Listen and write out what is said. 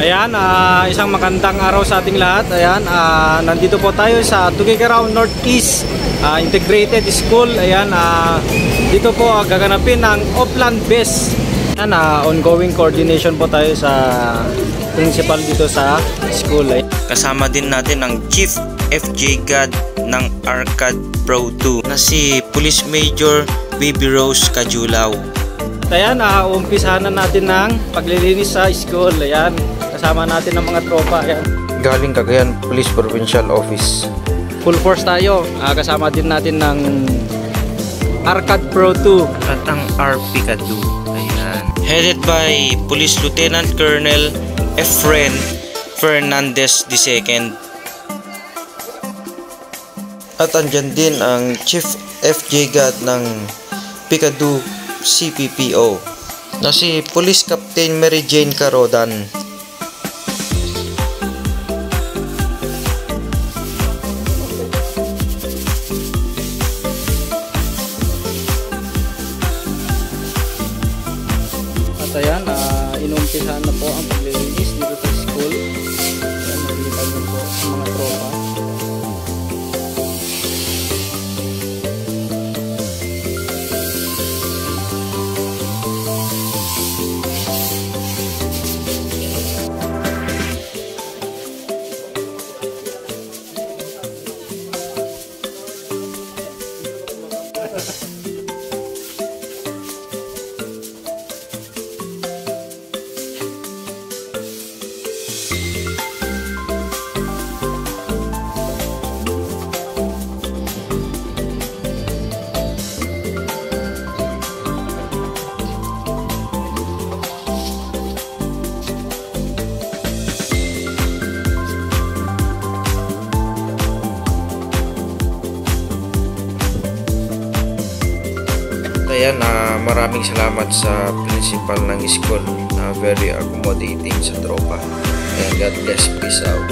Ayan, isang magandang araw sa ating lahat. Ayan, nandito po tayo sa Tuguegarao Northeast Integrated School. Ayan, dito po gaganapin ng Upland Best. Ayan, ongoing coordination po tayo sa principal dito sa school. Ayan. Kasama din natin ang Chief FJ God ng Arcad Pro 2 na si Police Major Baby Rose Kajulaw. Ayan, umpisahan na natin ng paglilinis sa school. Ayan, kasama natin ng mga tropa. Ayan. Galing Cagayan Police Provincial Office. Full force tayo. Kasama din natin ng Arcad Pro 2 At ang RP Kadu. Ayan. Headed by Police Lieutenant Colonel Efren Fernandez II. At andyan din ang Chief FJ God ng Picadu CPPO na si Police Captain Mary Jane Carodan. At ayan, inumpisahan na po ang paglilinis dito sa school. Ayan, nakikita niyo po ang mga tropa. Ayan, maraming salamat sa principal ng school na very accommodating sa tropa. Ayan, God bless, peace out.